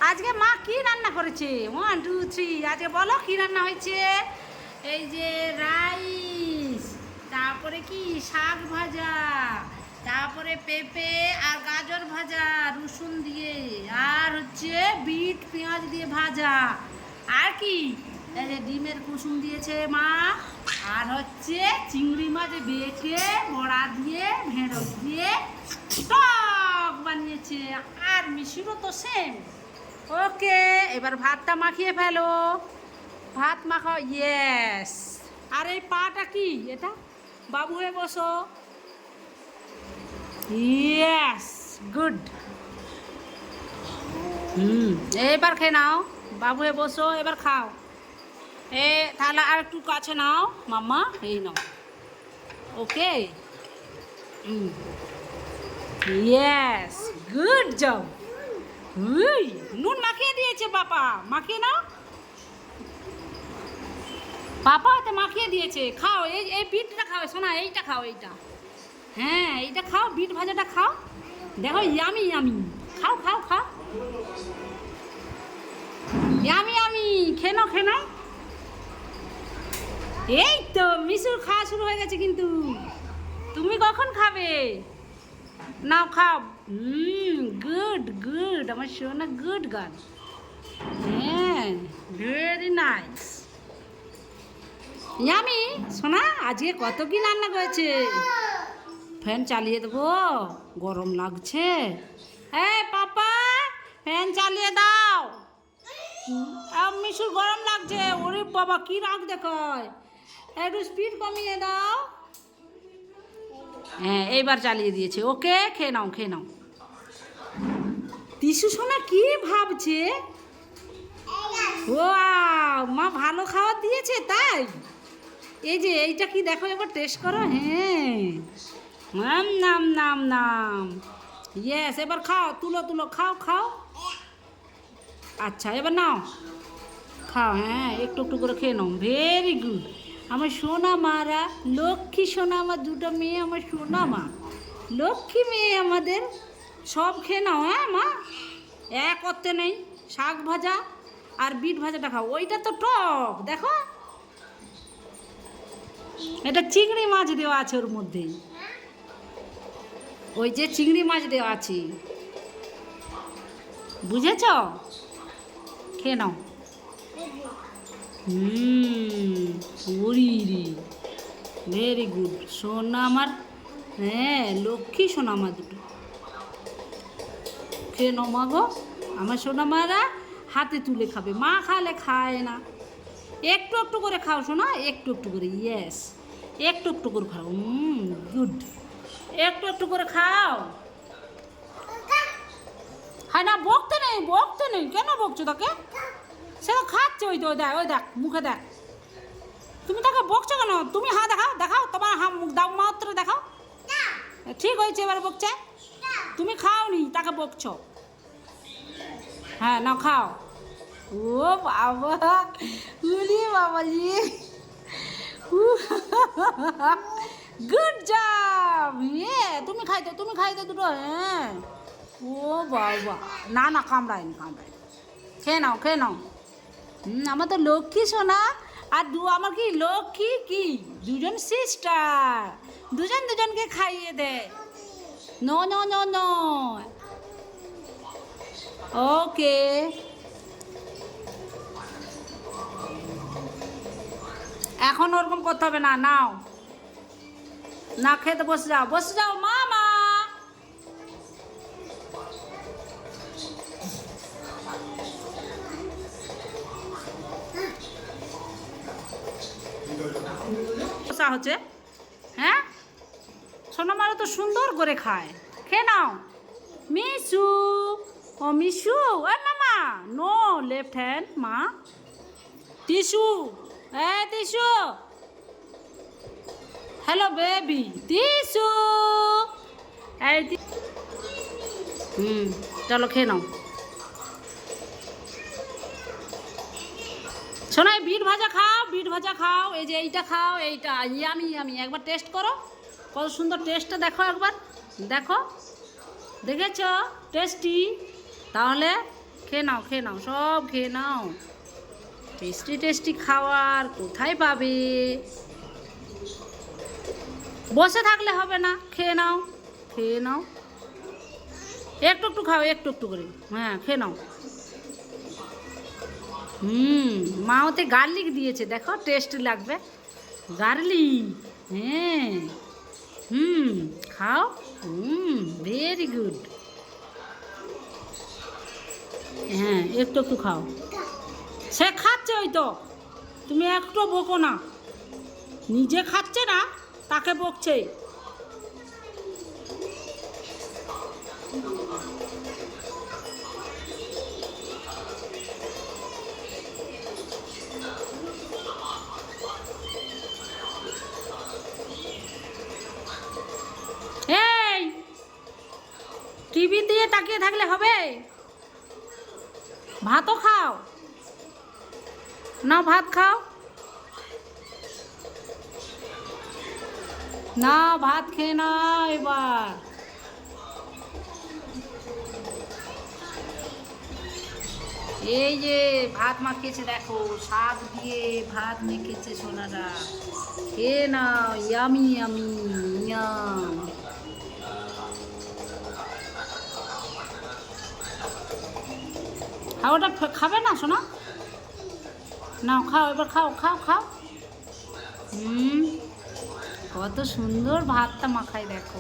আজকে মা কি রান্না করেছে? 1 2 3 আজকে বলো কি রান্না হয়েছে। এই যে রাইস, তারপরে কি শাক ভাজা, তারপরে পেঁপে আর গাজর ভাজা রসুন দিয়ে, আর হচ্ছে বিট পেঁয়াজ দিয়ে ভাজা, আর কি এই যে ডিমের কুসুম দিয়েছে মা, আর হচ্ছে চিংড়ি মাছ বেছে বড়া দিয়ে ঢেঁড়স দিয়ে টক বানিয়েছে। আর মিশিরও তো সেম। ওকে, এবার ভাতটা মাখিয়ে ফেলো। ভাত মাখাও, ইয়েস। আর এই পাটা কি এটা? বাবু হয়ে বসো। Yes, good. এবার খেয়ে নাও, বাবু হয়ে বসো, এবার খাও। তাহলে আর একটু কাছে নাও মাম্মা, এই নাও। ওকে, ইয়েস, গুড জব। নুন মাখিয়ে দিয়েছে পাপা, মাখিয়ে নাও। পাপা তো মাখিয়ে দিয়েছে, খাও। এই বিটটা খাও শোনা, এইটা খাও, এইটা। হ্যাঁ, এইটা খাও, বিট ভাজাটা খাও। দেখো ইয়ামি ইয়ামি, খাও খাও খাও। ইয়ামি ইয়ামি, খেয়ে নাও খেয়ে নাও। এই তো মিশুর খাওয়া শুরু হয়ে গেছে, কিন্তু তুমি কখন খাবে? নাও খাও। গুড গুড, আমার সোনা, গুড গার্ল। হ্যাঁ, ভেরি নাইস। ইয়ামি সোনা, আজকে কত কি রান্না করেছে? ফ্যান চালিয়ে দেবো, গরম লাগছে। পাপা, ফ্যান চালিয়ে দাও। মিশুর গরম লাগছে। ওরে বাবা, কি রাগ দেখায়। একটু স্পিড কমিয়ে দাও। হ্যাঁ, এইবার চালিয়ে দিয়েছে। ওকে, খেয়ে নাও খেয়ে নাও। তিসু সোনা কি ভাবছে? ও মা ভালো খাবার দিয়েছে তাই। এই যে এইটা কি দেখো, একবার টেস্ট করো। হ্যাঁ, নাম নাম নাম নাম, ইয়েস। এবার খাও, তুলো তুলো, খাও খাও। আচ্ছা, এবার নাও খাও। হ্যাঁ, একটু একটু করে খেয়ে নাও। ভেরি গুড, আমার সোনা মারা, লক্ষ্মী সোনা। আমার দুটো মেয়ে, আমার সোনা মা, লক্ষ্মী মেয়ে আমাদের। সব খেয়ে নাও। হ্যাঁ মা, এক করতে নেই। শাক ভাজা আর বিট ভাজাটা খাও। ওইটা তো টক, দেখো। এটা চিংড়ি মাছ দেওয়া আছে ওর মধ্যে। ওই যে চিংড়ি মাছ দেওয়া আছে, বুঝেছ? খেয়ে নাও। ভেরি গুড সোনা আমার। হ্যাঁ, লক্ষ্মী সোনা আমার দুটো। খেয়ে নাও মা গো, আমার সোনা মারা হাতে তুলে খাবে। মা খালে খায় না। একটু একটু করে খাও সোনা, একটু একটু করে। ইয়েস, একটু একটু করে খাও। গুড, একটু একটু করে খাও। হ্যাঁ না, বকতে নেই বকতে নেই। কেন বকছো তাকে? সে তো খাচ্ছে। ওই তো দেখ, ওই দেখ মুখে দেখ। তুমি তাকে বকছো কেন? তুমি হ্যাঁ দেখাও দেখাও, তোমার হ্যাঁ মুখ দাও মাত্র দেখাও। ঠিক হয়েছে, এবার বকছে। তুমি খাওনি, তাকে বকছো। হ্যাঁ না, খাও। ও বাবা, উলি বাবাজি, গুড জব। তুমি খাইতে, তুমি খাইতে দুটো। হ্যাঁ, ও বাবা, না না, কামড়ায়নি কামড়ায়নি। খেয়ে নাও খেয়ে নাও। আমার তো লক্ষ্মী সোনা। আর আমার কি লক্ষ্মী কি, দুজন সিস্টার, দুজন দুজনকে খাইয়ে দেয়। No no no no. Okay, এখন ওরকম করতে হবে না। নাও না, খেতে বসে যাও, বসে যাও মামা। বসা হচ্ছে। হ্যাঁ, সোনা মারা তো সুন্দর করে খায়। খেয়ে নাও। মিশু, ও মিশু, মামা নো, লেফট হ্যান্ড মা। Tissue, tissue, hello baby, tissue. চলো খেয়ে নাও। শোনো, বিট ভাজা খাও, বিট ভাজা খাও। এই যে এইটা খাও, এইটা ইয়ামি ইয়ামি। একবার টেস্ট করো, কত সুন্দর টেস্টটা দেখো একবার। দেখো, দেখেছ টেস্টি? তাহলে খেয়ে নাও সব খেয়ে নাও। টেস্টি টেস্টি খাবার কোথায় পাবে? বসে থাকলে হবে না, খেয়ে নাও খেয়ে নাও। একটু একটু খাও, একটু একটু করে। হ্যাঁ, খেয়ে নাও। মা ওতে গার্লিক দিয়েছে, দেখো টেস্ট লাগবে। গার্লিক, হ্যাঁ। খাও। Very good. হ্যাঁ, একটু একটু খাও। সে খাচ্ছে, ওই তো। তুমি একটু বকো না। নিজে খাচ্ছে না, তাকে বকছে। এই, টিভি দিয়ে তাকিয়ে থাকলে হবে? ভাতও খাও না, ভাত খাও না, ভাত খেয়ে না এবার। এই যে ভাত মাখিয়েছে, দেখো শাক দিয়ে ভাত মেখেছে সোনারা। খেয়ে নাও, ইয়ামি ইয়ামি ইয়াম। ওটা খাবে না সোনা? নাও খাও, এবার খাও খাও খাও। কত সুন্দর ভাতটা মাখায় দেখো।